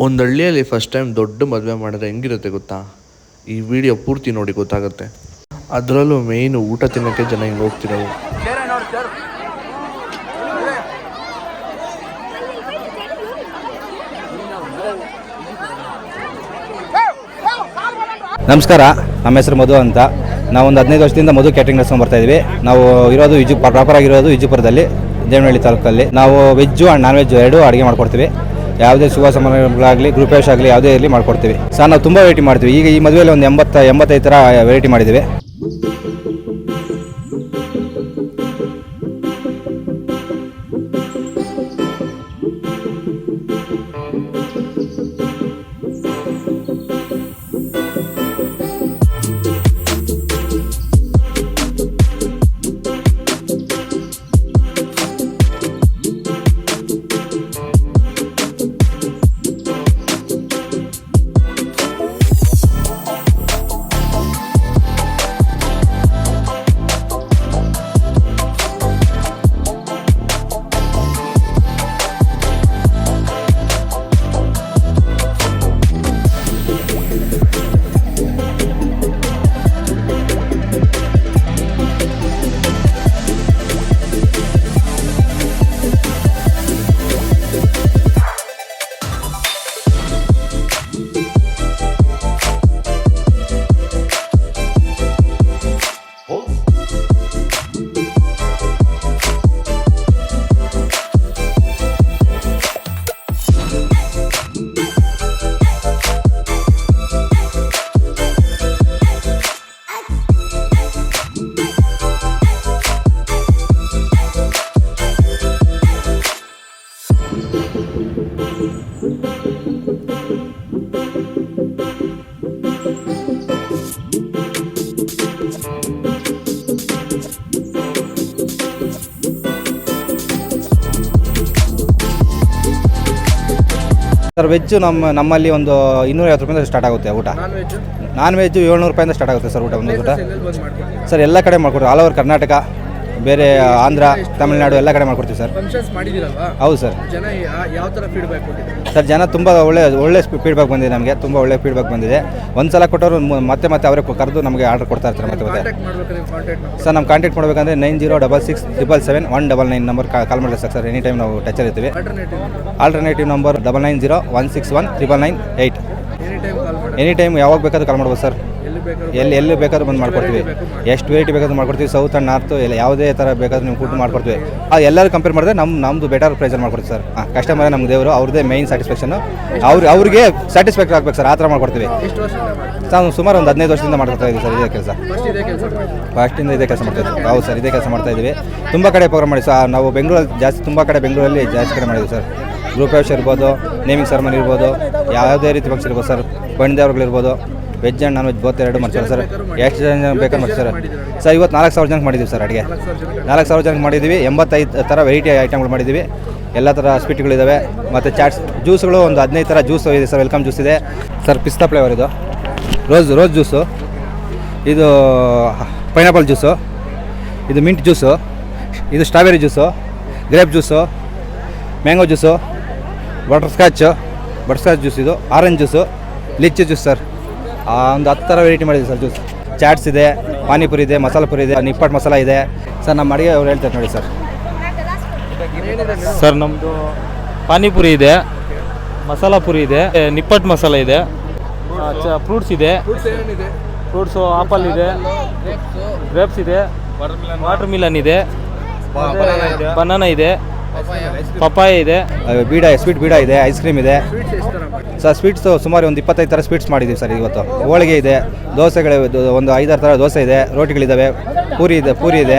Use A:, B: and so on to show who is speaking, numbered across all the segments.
A: ಒಂದು ಹಳ್ಳಿಯಲ್ಲಿ first time ದೊಡ್ಡ ಮದುವೆ ಮಾಡಿದ್ರೆ ಹೆಂಗಿರುತ್ತೆ ಗೊತ್ತಾ? ಈ ವಿಡಿಯೋ ಪೂರ್ತಿ ನೋಡಿ ಗೊತ್ತಾಗುತ್ತೆ. ಅದರಲ್ಲೂ ಮೇಯ್ನು ಊಟ ತಿನ್ನೋಕ್ಕೆ ಜನ ಹಿಂಗೆ ಹೋಗ್ತಿರೋದು.
B: ನಮಸ್ಕಾರ, ನಮ್ಮ ಹೆಸರು ಮಧು ಅಂತ. ನಾವು ಒಂದು 15 ವರ್ಷದಿಂದ ಮಧು ಕ್ಯಾಟ್ರಿಂಗ್ ನಡೆಸ್ಕೊಂಡು ಬರ್ತಾ ಇದ್ವಿ. ನಾವು ಇರೋದು ಪ್ರಾಪರ್ ಆಗಿರೋದು ವಿಜಯಪುರದಲ್ಲಿ, ದೇವನಹಳ್ಳಿ ತಾಲೂಕಲ್ಲಿ. ನಾವು ವೆಜ್ಜು ಆ್ಯಂಡ್ ನಾನ್ ವೆಜ್ ಎರಡೂ ಅಡುಗೆ ಮಾಡ್ಕೊಡ್ತೀವಿ. ಯಾವುದೇ ಶುಭ ಸಮಾರಂಭಗಳಾಗಲಿ, ಗೃಹಪ್ರವೇಶ ಆಗಲಿ, ಯಾವುದೇ ಇರಲಿ ಮಾಡ್ಕೊಡ್ತೀವಿ. ಸರ್, ನಾವು ತುಂಬ ವೆರೈಟಿ ಮಾಡ್ತೀವಿ. ಈಗ ಈ ಮದುವೆಯಲ್ಲಿ ಒಂದು 85 ಥರ ವೆರೈಟಿ ಮಾಡಿದ್ದೀವಿ. ಸರ್, ವೆಜ್ಜು ನಮ್ಮಲ್ಲಿ ಒಂದು 250 ರೂಪಾಯಿಂದ ಸ್ಟಾರ್ಟ್ ಆಗುತ್ತೆ ಊಟ. ನಾನ್ ವೆಜ್ಜು 700 ರೂಪಾಯಿಂದ ಸ್ಟಾರ್ಟ್ ಆಗುತ್ತೆ ಸರ್ ಊಟ. ಒಂದು ಊಟ ಸರ್ ಎಲ್ಲ ಕಡೆ ಮಾಡ್ಕೊಡ್ತೀವಿ. ಆಲ್ ಓವರ್ ಕರ್ನಾಟಕ, ಬೇರೆ ಆಂಧ್ರ, ತಮಿಳುನಾಡು ಎಲ್ಲ ಕಡೆ ಮಾಡ್ಕೊಡ್ತೀವಿ ಸರ್. ಹೌದು ಸರ್. ಸರ್, ಜನ ತುಂಬ ಒಳ್ಳೆ ಫೀಡ್ಬ್ಯಾಕ್ ಬಂದಿದೆ. ನಮಗೆ ತುಂಬ ಒಳ್ಳೆ ಫೀಡ್ಬ್ಯಾಕ್ ಬಂದಿದೆ. ಒಂದು ಸಲ ಕೊಟ್ಟವರು ಮತ್ತೆ ಅವರೇ ಕರೆದು ನಮಗೆ ಆರ್ಡರ್ ಕೊಡ್ತಾ ಇರ್ತಾರೆ. ಮತ್ತೆ ಸರ್, ನಮ್ಮ ಕಾಂಟ್ಯಾಕ್ಟ್ ಮಾಡಬೇಕಂದ್ರೆ 9066777199 ನಂಬರ್ ಕಾಲ್ ಮಾಡಿದ್ರೆ ಸರ್. ಎನಿ ಟೈಮ್ ನಾವು ಟಚ್ ಇರ್ತೀವಿ. Alternative number 9901619998. ಎನಿ ಟೈಮ್ ಯಾವಾಗ ಬೇಕಾದ್ರೂ ಕಾಲ್ ಮಾಡ್ಬೋದು ಸರ್. ಎಲ್ಲಿ ಬೇಕಾದ್ರೂ ಬಂದು ಮಾಡ್ಕೊಡ್ತೀವಿ. ಎಷ್ಟು ವೆರೈಟಿ ಬೇಕಾದ್ರೂ ಮಾಡ್ಕೊಡ್ತೀವಿ. ಸೌತ್ ಆ್ಯಂಡ್ ನಾರ್ತು ಎಲ್ಲ ಯಾವುದೇ ಥರ ಬೇಕಾದ್ರೂ ನೀವು ಫುಡ್ ಮಾಡ್ಕೊಡ್ತೀವಿ. ಅದು ಎಲ್ಲರೂ ಕಂಪೇರ್ ಮಾಡಿದ್ರೆ ನಮ್ಮದು ಬೆಟರ್ ಪ್ರೈಸಲ್ಲಿ ಮಾಡ್ಕೊಡ್ತೀವಿ ಸರ್. ಕಸ್ಟಮರೇ ನಮ್ಗೆ ದೇವರು, ಅವ್ರದ್ದೇ ಮೇಯ್ನ್ ಸ್ಯಾಟಿಸ್ಫ್ಯಾಕ್ಷನು. ಅವ್ರಿಗೆ ಸ್ಯಾಟಿಸ್ಫ್ಯಾಕ್ಟರ್ ಆಗಬೇಕು ಸರ್, ಆ ಥರ ಮಾಡ್ಕೊಡ್ತೀವಿ. ನಾವು ಸುಮಾರು ಒಂದು 15 ವರ್ಷದಿಂದ ಮಾಡ್ಕೊಡ್ತಾ ಇದ್ದೀವಿ ಸರ್ ಇದೇ ಕೆಲಸ. ಫಸ್ಟಿಂದ ಇದೇ ಕೆಲಸ ಮಾಡ್ತಾ ಇದ್ದೀವಿ. ಹೌದು ಸರ್, ಇದೇ ಕೆಲಸ ಮಾಡ್ತಾ ಇದ್ದೀವಿ. ತುಂಬ ಕಡೆ ಪ್ರೋಗ್ರಾಮ್ ಮಾಡಿ ಸರ್. ನಾವು ಬೆಂಗಳೂರಲ್ಲಿ ಬೆಂಗಳೂರಲ್ಲಿ ಜಾಸ್ತಿ ಕಡೆ ಮಾಡಿದ್ದೀವಿ ಸರ್. ಗೃಹಪ್ರವೇಶ ಇರ್ಬೋದು, ನೇಮಿಂಗ್ ಸೆರೆಮನಿ ಇರ್ಬೋದು, ಯಾವುದೇ ರೀತಿ ಫಂಕ್ಷನ್ ಇರ್ಬೋದು ಸರ್. ಬಂಡಿದೇವ್ರುಗಳಿರ್ಬೋದು, veg and non veg both ಎರಡು ಮಾಡ್ತಾರೆ ಸರ್. ಎಷ್ಟು ಜನ ಬೇಕಾದ್ರೆ ಮಾಡ್ತಾರೆ ಸರ್. ಇವತ್ತು 4000 ಜನಕ್ಕೆ ಮಾಡಿದ್ದೀವಿ ಸರ್ ಅಡುಗೆ. 4000 ಜನಕ್ಕೆ ಮಾಡಿದ್ದೀವಿ. 85 ಥರ ವೆರೈಟಿ ಐಟಮ್ಗಳು ಮಾಡಿದ್ದೀವಿ. ಎಲ್ಲ ಥರ ಸ್ವೀಟ್ಗಳಿದ್ದಾವೆ. ಮತ್ತು ಚಾಟ್ಸ್, ಜ್ಯೂಸ್ಗಳು ಒಂದು 15 ಥರ ಜ್ಯೂಸ್ ಇದೆ ಸರ್. ವೆಲ್ಕಮ್ ಜ್ಯೂಸ್ ಇದೆ ಸರ್. ಪಿಸ್ತಾ ಫ್ಲೇವರ್ ಇದು, ರೋಸ್ ಜ್ಯೂಸು, ಇದು ಪೈನಾಪಲ್ ಜ್ಯೂಸು, ಇದು ಮಿಂಟ್ ಜ್ಯೂಸು, ಇದು strawberry juice, grape juice, mango juice, butterscotch juice, ಇದು orange juice, lychee juice sir. ಒಂದು 10 ಥರ ವೆರೈಟಿ ಮಾಡಿದ್ದೀವಿ ಸರ್ ಜ್ಯೂಸ್. ಚಾಟ್ಸ್ ಇದೆ, ಪಾನಿಪುರಿ ಇದೆ, ಮಸಾಲ ಪುರಿ ಇದೆ, ನಿಪ್ಪಟ್ಟು ಮಸಾಲ ಇದೆ ಸರ್. ನಮ್ಮ ಅಡುಗೆ ಅವ್ರು ಹೇಳ್ತಾರೆ ನೋಡಿ ಸರ್.
C: ಸರ್, ನಮ್ಮದು ಪಾನಿಪುರಿ ಇದೆ, ಮಸಾಲ ಪುರಿ ಇದೆ, ನಿಪ್ಪಟ್ಟು ಮಸಾಲ ಇದೆ, ಫ್ರೂಟ್ಸ್ ಇದೆ. ಫ್ರೂಟ್ಸು ಆಪಲ್ ಇದೆ, ಗ್ರೇಪ್ಸ್ ಇದೆ, ವಾಟರ್ ಮಿಲನ್ ಇದೆ, ಬನಾನಾ ಇದೆ, ಪಪ್ಪಾಯ ಇದೆ,
B: ಸ್ವೀಟ್ ಬೀಡ ಇದೆ, ಐಸ್ ಕ್ರೀಮ್ ಇದೆ ಸರ್. ಸ್ವೀಟ್ಸು ಸುಮಾರು ಒಂದು 25 ಥರ ಸ್ವೀಟ್ಸ್ ಮಾಡಿದ್ದೀವಿ ಸರ್ ಇವತ್ತು. ಹೋಳಿಗೆ ಇದೆ, ದೋಸೆಗಳು ಒಂದು 5-6 ಥರ ದೋಸೆ ಇದೆ, ರೋಟಿಗಳಿದ್ದಾವೆ, ಪೂರಿ ಇದೆ.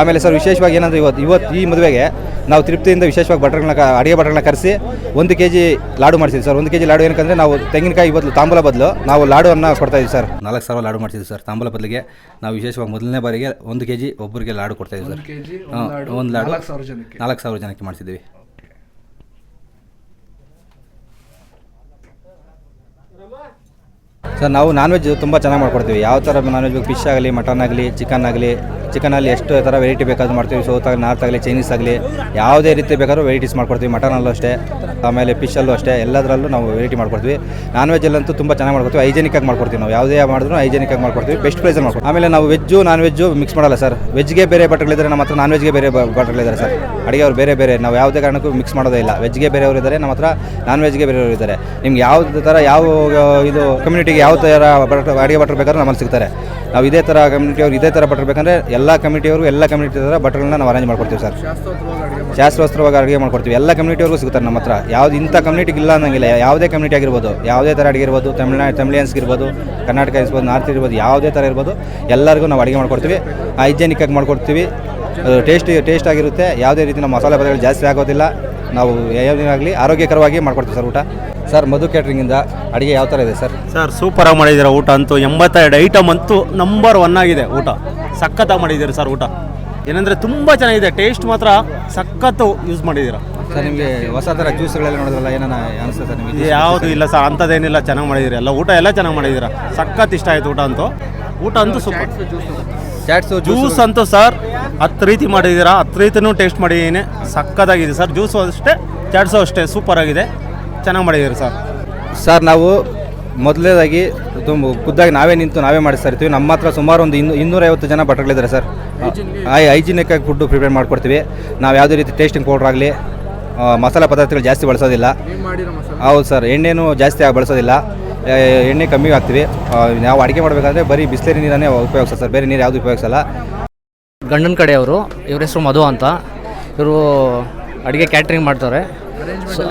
B: ಆಮೇಲೆ ಸರ್, ವಿಶೇಷವಾಗಿ ಏನಂದರೆ ಇವತ್ತು ಈ ಮದುವೆಗೆ ನಾವು ತೃಪ್ತಿಯಿಂದ ವಿಶೇಷವಾಗಿ ಅಡುಗೆ ಭಟ್ರಗಳನ್ನ ಕರೆಸಿ 1 kg ಲಾಡು ಮಾಡಿಸಿದ್ವಿ ಸರ್. 1 kg ಲಾಡು ಏನಕ್ಕಂದರೆ ನಾವು ತೆಂಗಿನಕಾಯಿ ತಾಂಬೂಲ ಬದಲು ನಾವು ಲಾಡುವನ್ನು ಕೊಡ್ತಾಯಿದ್ವಿ ಸರ್. 4000 ಲಾಡು ಮಾಡ್ತಿದ್ವಿ ಸರ್. ತಾಂಬೂಲ ಬದಲಿಗೆ ನಾವು ವಿಶೇಷವಾಗಿ ಮೊದಲನೇ ಬಾರಿಗೆ 1 kg ಒಬ್ಬರಿಗೆ ಲಾಡು ಕೊಡ್ತಾಯಿದ್ವಿ ಸರ್. ಒಂದು ಲಾಡು 4000 ಜನಕ್ಕೆ ಮಾಡಿಸಿದ್ವಿ. ಸರ್, ನಾವು ನಾನ್ ವೆಜ್ ತುಂಬ ಚೆನ್ನಾಗಿ ಮಾಡ್ಕೊಡ್ತೀವಿ. ಯಾವ ಥರ ನಾನ್ ವೆಜ್ ಫಿಶ್ ಆಗಲಿ, ಮಟನ್ ಆಗಲಿ, ಚಿಕನಲ್ಲಿ ಎಷ್ಟು ಥರ ವೆರೈಟಿ ಬೇಕಾದ್ರೂ ಮಾಡ್ತೀವಿ. ಸೌತ್ ಆಗಲಿ, ನಾರ್ತ್ ಆಗಲಿ, ಚೈನೀಸ್ ಆಗಲಿ, ಯಾವುದೇ ರೀತಿ ಬೇಕಾದ್ರೂ ವೆರೈಟೀಸ್ ಮಾಡ್ಕೊಡ್ತೀವಿ. ಮಟನಲ್ಲೂ ಅಷ್ಟೇ ಆಮೇಲೆ ಫಿಶಲ್ಲೂ ಅಷ್ಟೇ ಎಲ್ಲದರಲ್ಲೂ ನಾವು ವೆರೈಟಿ ಮಾಡ್ಕೊಡ್ತೀವಿ. ನಾನ್ ವೆಜ್ಜಲ್ಲಂತೂ ತುಂಬ ಚೆನ್ನಾಗಿ ಮಾಡ್ಕೊಡ್ತೀವಿ. ಹೈಜೆನಿಕ್ಕಾಗಿ ಮಾಡ್ಕೊಡ್ತೀವಿ. ನಾವು ಯಾವುದೇ ಮಾಡಿದ್ರು ಹೈಜೆನಿಕ್ಕಾಗಿ ಮಾಡ್ಕೊಡ್ತೀವಿ. ಬೆಸ್ಟ್ ಪ್ರೈಸಲ್ಲಿ ಮಾಡ್ಕೊಡ್ತೀವಿ. ಆಮೇಲೆ ನಾವು ವೆಜ್ಜು ನಾನ್ ವೆಜ್ಜು ಮಿಕ್ಸ್ ಮಾಡಲ್ಲ ಸರ್. ವೆಜ್ಗೆ ಬೇರೆ ಭಟ್ರುಗಳಿದ್ದಾರೆ, ನಮ್ಮ ಹತ್ರ ನಾನ್ ವೆಜ್ಗೆ ಬೇರೆ ಭಟ್ರುಗಳಿದ್ದಾರೆ ಸರ್. ಅಡುಗೆ ಅವ್ರು ಬೇರೆ ಬೇರೆ, ನಾವು ಯಾವುದೇ ಕಾರಣಕ್ಕೂ ಮಿಕ್ಸ್ ಮಾಡೋದೇ ಇಲ್ಲ. ವೆಜ್ಗೆ ಬೇರೆಯವರು ಇದ್ದಾರೆ, ನಮ್ಮ ಹತ್ರ ನಾನ್ ವೆಜ್ಗೆ ಬೇರೆಯವರು ಇದ್ದಾರೆ. ನಿಮ್ಗೆ ಯಾವ ಥರ ಯಾವ ಇದು ಕಮ್ಯುನಿಟಿಗೆ ಯಾವ ಥರ ಅಡುಗೆ ಭಟ್ರು ಬೇಕಾದ್ರೂ ನಮ್ಮಲ್ಲಿ ಸಿಗ್ತಾರೆ. ನಾವು ಇದೇ ಥರ ಕಮ್ಯುನಿಟಿಯವ್ರು ಇದೇ ಥರ ಭಟ್ರು ಬೇಕಂದರೆ ಎಲ್ಲ ಕಮ್ಯುನಿಟಿಯವರು ಎಲ್ಲ ಕಮ್ಯುನಿಟಿ ಥರ ಭಟ್ರುಗಳನ್ನ ನಾವು ಅರೇಂಜ್ ಮಾಡ್ಕೊಡ್ತೀವಿ ಸರ್. ಶಾಸ್ತ್ರೋತ್ರವಾಗಿ ಅಡುಗೆ ಮಾಡ್ಕೊಡ್ತೀವಿ. ಎಲ್ಲ ಕಮ್ಯುನಿಟಿಯವ್ರಿಗೂ ಸಿಗ್ತಾರೆ ನಮ್ಮ ಹತ್ರ. ಯಾವ್ದು ಇಂಥ ಕಮ್ಯುನಿಟಿಗೆ ಇಲ್ಲ ಅನ್ನೋಂಗಿಲ್ಲ. ಯಾವುದೇ ಕಮ್ಯುನಿಟಿ ಆಗಿರ್ಬೋದು, ಯಾವುದೇ ಥರ ಅಡುಗೆ ಇರ್ಬೋದು, ತಮಿಳಿಯನ್ಸ್ ಇರ್ಬೋದು, ಕರ್ನಾಟಕ ಇರ್ಬೋದು, ನಾರ್ತ್ ಇರ್ಬೋದು, ಯಾವುದೇ ಥರ ಇರ್ಬೋದು, ಎಲ್ಲರಿಗೂ ನಾವು ಅಡುಗೆ ಮಾಡ್ಕೊಡ್ತೀವಿ. ಹೈಜೆನಿಕ್ಕಾಗಿ ಮಾಡ್ಕೊಡ್ತೀವಿ. ಟೇಸ್ಟ್ ಆಗಿರುತ್ತೆ. ಯಾವುದೇ ರೀತಿ ನಮ್ಮ ಮಸಾಲೆ ಪದಾರ್ಥಗಳು ಜಾಸ್ತಿ ಆಗೋದಿಲ್ಲ. ನಾವು ಯಾವುದಾಗಲಿ ಆರೋಗ್ಯಕರವಾಗಿ ಮಾಡ್ಕೊಡ್ತೀವಿ ಸರ್ ಊಟ. ಸರ್ ಮಧು ಕ್ಯಾಟ್ರಿಂಗಿಂದ ಅಡುಗೆ ಯಾವ ಥರ ಇದೆ ಸರ್?
D: ಸರ್ ಸೂಪರಾಗಿ ಮಾಡಿದ್ದೀರಾ ಊಟ ಅಂತೂ. 82 ಐಟಮ್ ಅಂತೂ ನಂಬರ್ 1 ಆಗಿದೆ ಊಟ. ಸಖತ್ತಾಗಿ ಮಾಡಿದ್ದೀರಿ ಸರ್ ಊಟ. ಏನಂದರೆ ತುಂಬ ಚೆನ್ನಾಗಿದೆ. ಟೇಸ್ಟ್ ಮಾತ್ರ ಸಖತ್ತು ಯೂಸ್ ಮಾಡಿದ್ದೀರಾ
B: ಸರ್. ನಿಮಗೆ ಹೊಸ ಥರ ಜ್ಯೂಸ್ಗಳೆಲ್ಲ ನೋಡೋದ್ರಲ್ಲ, ಏನಾನ ಅನಿಸ್ತದೆ ಸರ್ ನಿಮಗೆ?
D: ಯಾವುದು ಇಲ್ಲ ಸರ್, ಅಂಥದ್ದೇನಿಲ್ಲ. ಚೆನ್ನಾಗಿ ಮಾಡಿದ್ದೀರಿ ಎಲ್ಲ. ಊಟ ಎಲ್ಲ ಚೆನ್ನಾಗಿ ಮಾಡಿದ್ದೀರಾ. ಸಖತ್ ಇಷ್ಟ ಆಯಿತು ಊಟ ಅಂತೂ ಸೂಪರ್.
B: ಚಾಟ್ಸು
D: ಜ್ಯೂಸ್ ಅಂತೂ ಸರ್ 10 ರೀತಿ ಮಾಡಿದ್ದೀರಾ. 10 ರೀತಿನೂ ಟೇಸ್ಟ್ ಮಾಡಿದ್ದೀನಿ. ಸಖತ್ತಾಗಿದೆ ಸರ್. ಜ್ಯೂಸು ಅಷ್ಟೇ, ಚಾಟ್ಸು ಅಷ್ಟೇ ಸೂಪರಾಗಿದೆ. ಚೆನ್ನಾಗಿ ಮಾಡಿದ್ದೀರಿ ಸರ್.
B: ಸರ್ ನಾವು ಮೊದಲನೇದಾಗಿ ತುಂಬ ಖುದ್ದಾಗಿ ನಾವೇ ನಿಂತು ನಾವೇ ಮಾಡಿಸ್ತಾ ಇರ್ತೀವಿ. ನಮ್ಮ ಹತ್ರ ಸುಮಾರು ಒಂದು 250 ಜನ ಭಟ್ರುಗಳಿದ್ದಾರೆ ಸರ್. ಹೈಜಿನಿಕ್ಕಾಗಿ ಫುಡ್ಡು ಪ್ರಿಪೇರ್ ಮಾಡ್ಕೊಡ್ತೀವಿ. ನಾವು ಯಾವುದೇ ರೀತಿ ಟೇಸ್ಟಿಂಗ್ ಪೌಡ್ರ್ ಆಗಲಿ ಮಸಾಲೆ ಪದಾರ್ಥಗಳು ಜಾಸ್ತಿ ಬಳಸೋದಿಲ್ಲ. ಹೌದು ಸರ್. ಎಣ್ಣೆನೂ ಜಾಸ್ತಿ ಬಳಸೋದಿಲ್ಲ. ಎಣ್ಣೆ ಕಮ್ಮಿ ಹಾಕ್ತೀವಿ. ನಾವು ಅಡುಗೆ ಮಾಡಬೇಕಾದ್ರೆ ಬರೀ ಬಿಸ್ಲೇರಿ ನೀರನ್ನೇ ಉಪಯೋಗಿಸ್ತಾರೆ ಸರ್. ಬೇರೆ ನೀರು ಯಾವುದು ಉಪಯೋಗಿಸಲ್ಲ.
E: ಗಂಡನ ಕಡೆಯವರು, ಇವ್ರ ಹೆಸರು ಮಧು ಅಂತ. ಇವರು ಅಡುಗೆ ಕ್ಯಾಟ್ರಿಂಗ್ ಮಾಡ್ತಾರೆ.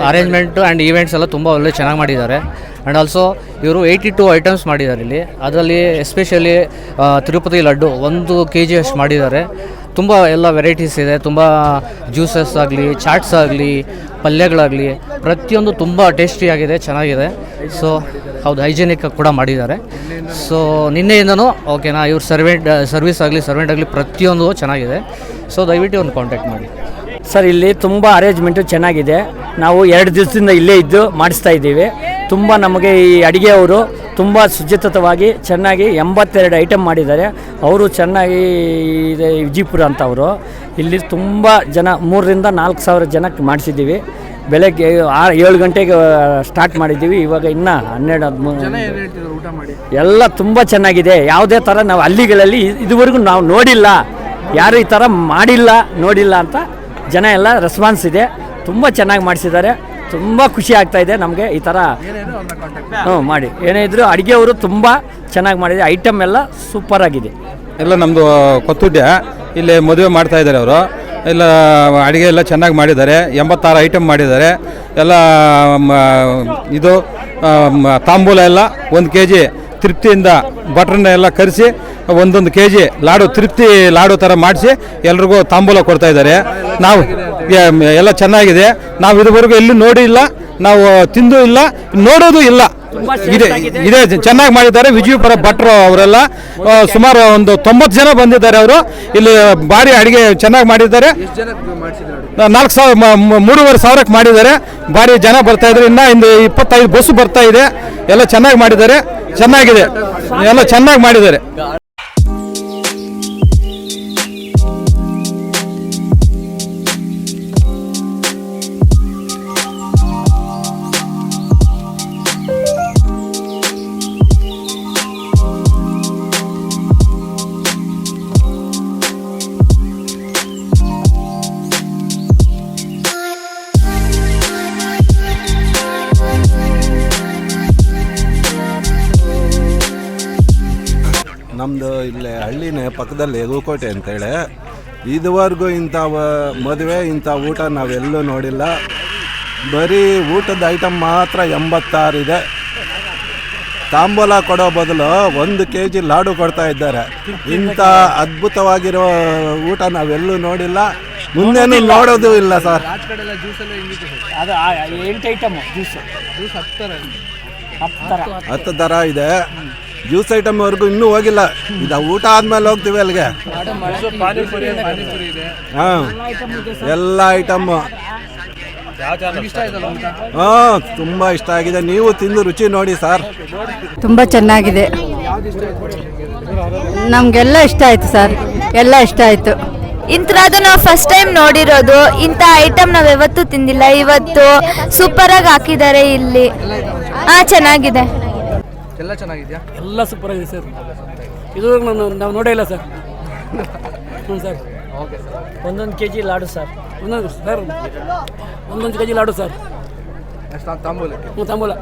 E: ಅರೇಂಜ್ಮೆಂಟು ಆ್ಯಂಡ್ ಈವೆಂಟ್ಸ್ ಎಲ್ಲ ತುಂಬ ಒಳ್ಳೆ ಚೆನ್ನಾಗಿ ಮಾಡಿದ್ದಾರೆ. ಆ್ಯಂಡ್ ಆಲ್ಸೋ ಇವರು 82 ಐಟಮ್ಸ್ ಮಾಡಿದ್ದಾರೆ ಇಲ್ಲಿ. ಅದರಲ್ಲಿ ಎಸ್ಪೆಷಲಿ ತಿರುಪತಿ ಲಡ್ಡು 1 kg ಅಷ್ಟು ಮಾಡಿದ್ದಾರೆ. ತುಂಬ ಎಲ್ಲ ವೆರೈಟೀಸ್ ಇದೆ. ತುಂಬ ಜ್ಯೂಸಸ್ ಆಗಲಿ, ಚಾಟ್ಸ್ ಆಗಲಿ, ಪಲ್ಯಗಳಾಗಲಿ ಪ್ರತಿಯೊಂದು ತುಂಬ ಟೇಸ್ಟಿಯಾಗಿದೆ, ಚೆನ್ನಾಗಿದೆ. ಸೊ ಹೌದು, ಹೈಜೆನಿಕ್ ಕೂಡ ಮಾಡಿದ್ದಾರೆ. ಸೊ ನಿನ್ನೆಯಿಂದನೂ ಓಕೆನಾ, ಇವ್ರ ಸರ್ವಿಸ್ ಆಗಲಿ ಪ್ರತಿಯೊಂದು ಚೆನ್ನಾಗಿದೆ. ಸೊ ದಯವಿಟ್ಟು ಒಂದು ಕಾಂಟ್ಯಾಕ್ಟ್ ಮಾಡಿ
F: ಸರ್. ಇಲ್ಲಿ ತುಂಬ ಅರೇಂಜ್ಮೆಂಟು ಚೆನ್ನಾಗಿದೆ. ನಾವು 2 ದಿವಸದಿಂದ ಇಲ್ಲೇ ಇದ್ದು ಮಾಡಿಸ್ತಾ ಇದ್ದೀವಿ. ತುಂಬ ನಮಗೆ ಈ ಅಡುಗೆಯವರು ತುಂಬ ಶುಚಿತ್ವವಾಗಿ ಚೆನ್ನಾಗಿ 82 ಐಟಮ್ ಮಾಡಿದ್ದಾರೆ. ಅವರು ಚೆನ್ನಾಗಿ ಇದೆ ವಿಜಯಪುರ ಅಂತ ಅವರು. ಇಲ್ಲಿ ತುಂಬ ಜನ 3,000 to 4,000 ಜನಕ್ಕೆ ಮಾಡಿಸಿದ್ದೀವಿ. ಬೆಳಗ್ಗೆ 7 ಗಂಟೆಗೆ ಸ್ಟಾರ್ಟ್ ಮಾಡಿದ್ದೀವಿ. ಇವಾಗ ಇನ್ನೂ 12-13 ಎಲ್ಲ ತುಂಬ ಚೆನ್ನಾಗಿದೆ. ಯಾವುದೇ ಥರ ನಾವು ಹಳ್ಳಿಗಳಲ್ಲಿ ಇದುವರೆಗೂ ನಾವು ನೋಡಿಲ್ಲ, ಯಾರು ಈ ಥರ ನೋಡಿಲ್ಲ ಅಂತ ಜನ ಎಲ್ಲ ರೆಸ್ಪಾನ್ಸ್ ಇದೆ. ತುಂಬ ಚೆನ್ನಾಗಿ ಮಾಡಿಸಿದ್ದಾರೆ. ತುಂಬ ಖುಷಿ ಆಗ್ತಾಯಿದೆ ನಮಗೆ ಈ ಥರ ಮಾಡಿ. ಏನೇ ಇದ್ದರೂ ಅಡುಗೆಯವರು ತುಂಬ ಚೆನ್ನಾಗಿ ಮಾಡಿದೆ. ಐಟಮ್ ಎಲ್ಲ ಸೂಪರಾಗಿದೆ.
G: ಎಲ್ಲ ನಮ್ಮದು ಕೊತ್ತುಡ್ಯ ಇಲ್ಲಿ ಮದುವೆ ಮಾಡ್ತಾಯಿದ್ದಾರೆ ಅವರು. ಎಲ್ಲ ಅಡುಗೆ ಎಲ್ಲ ಚೆನ್ನಾಗಿ ಮಾಡಿದ್ದಾರೆ. 86 ಐಟಮ್ ಮಾಡಿದ್ದಾರೆ. ಎಲ್ಲ ಇದು ತಾಂಬೂಲ ಎಲ್ಲ 1 kg ತೃಪ್ತಿಯಿಂದ ಭಟ್ರನ್ನ ಎಲ್ಲ ಕರೆಸಿ 1 kg ಲಾಡು ತೃಪ್ತಿ ಲಾಡು ಥರ ಮಾಡಿಸಿ ಎಲ್ರಿಗೂ ತಾಂಬೂಲ ಕೊಡ್ತಾ ಇದ್ದಾರೆ. ನಾವು ಎಲ್ಲ ಚೆನ್ನಾಗಿದೆ. ನಾವು ಇದುವರೆಗೂ ಎಲ್ಲೂ ನೋಡಿಲ್ಲ, ನಾವು ತಿಂದು ಇಲ್ಲ, ನೋಡೋದು ಇಲ್ಲ. ಇದೇ ಚೆನ್ನಾಗಿ ಮಾಡಿದ್ದಾರೆ. ವಿಜಯಪುರ ಭಟ್ರು ಅವರೆಲ್ಲ ಸುಮಾರು ಒಂದು 90 ಜನ ಬಂದಿದ್ದಾರೆ. ಅವರು ಇಲ್ಲಿ ಭಾರಿ ಅಡುಗೆ ಚೆನ್ನಾಗಿ ಮಾಡಿದ್ದಾರೆ. 3,500 ಮಾಡಿದ್ದಾರೆ. ಭಾರಿ ಜನ ಬರ್ತಾ ಇದ್ದಾರೆ. ಇನ್ನು 25 ಬಸ್ಸು ಬರ್ತಾ ಇದೆ. ಎಲ್ಲ ಚೆನ್ನಾಗಿ ಮಾಡಿದ್ದಾರೆ. ಚೆನ್ನಾಗಿದೆ, ಎಲ್ಲ ಚೆನ್ನಾಗಿ ಮಾಡಿದ್ದಾರೆ.
H: ನಮ್ಮದು ಇಲ್ಲೇ ಹಳ್ಳಿನೇ ಪಕ್ಕದಲ್ಲಿ ಎಗುಕೋಟೆ ಅಂತೇಳಿ. ಇದುವರೆಗೂ ಇಂಥ ಮದುವೆ ಇಂಥ ಊಟ ನಾವೆಲ್ಲೂ ನೋಡಿಲ್ಲ. ಬರೀ ಊಟದ ಐಟಮ್ ಮಾತ್ರ 86 ಇದೆ. ತಾಂಬೂಲ ಕೊಡೋ ಬದಲು 1 kg ಲಾಡು ಕೊಡ್ತಾ ಇದ್ದಾರೆ. ಇಂಥ ಅದ್ಭುತವಾಗಿರೋ ಊಟ ನಾವೆಲ್ಲೂ ನೋಡಿಲ್ಲ, ಮುಂದೇನು ನೋಡೋದು ಇಲ್ಲ ಸರ್.
F: ಅದು 8 ಐಟಮ್ ಜ್ಯೂಸ್
H: 10 ಥರ ಇದೆ. ಜ್ಯೂಸ್ ಐಟಮ್ವರೆಗೂ ಇನ್ನೂ ಹೋಗಿಲ್ಲ. ಇದು ಊಟ ಆದ್ಮೇಲೆ ಹೋಗ್ತೀವಿ ಅಲ್ಲಿಗೆ. ಹಾಂ, ಎಲ್ಲ ಐಟಮ್ಮು ತುಂಬ ಇಷ್ಟ ಆಗಿದೆ. ನೀವು ತಿಂದು ರುಚಿ ನೋಡಿ ಸರ್.
I: ತುಂಬ ಚೆನ್ನಾಗಿದೆ. ನಮಗೆಲ್ಲ ಇಷ್ಟ ಆಯಿತು ಸರ್, ಎಲ್ಲ ಇಷ್ಟ ಆಯಿತು.
J: ಇಂಥದ್ದು ನಾವು ಫಸ್ಟ್ ಟೈಮ್ ನೋಡಿರೋದು. ಇಂಥ ಐಟಮ್ ನಾವು ಯಾವತ್ತೂ ತಿಂದಿಲ್ಲ. ಇವತ್ತು ಸೂಪರಾಗಿ ಹಾಕಿದ್ದಾರೆ ಇಲ್ಲಿ. ಚೆನ್ನಾಗಿದೆ.
A: ಎಲ್ಲ ಚೆನ್ನಾಗಿದೆಯಾ?
F: ಎಲ್ಲ ಸೂಪರ್ ಆಗಿದೆ ಸರ್. ಇದು ನಾವು ನೋಡೇ ಇಲ್ಲ ಸರ್. ಹ್ಞೂ sir.
A: Okay sir.
F: 1 kg laddu sir. 1 kg laddu sir.
A: ಎಷ್ಟು ತಾಂಬೂಲಕ್ಕೆ?
F: ತಾಂಬೂಲ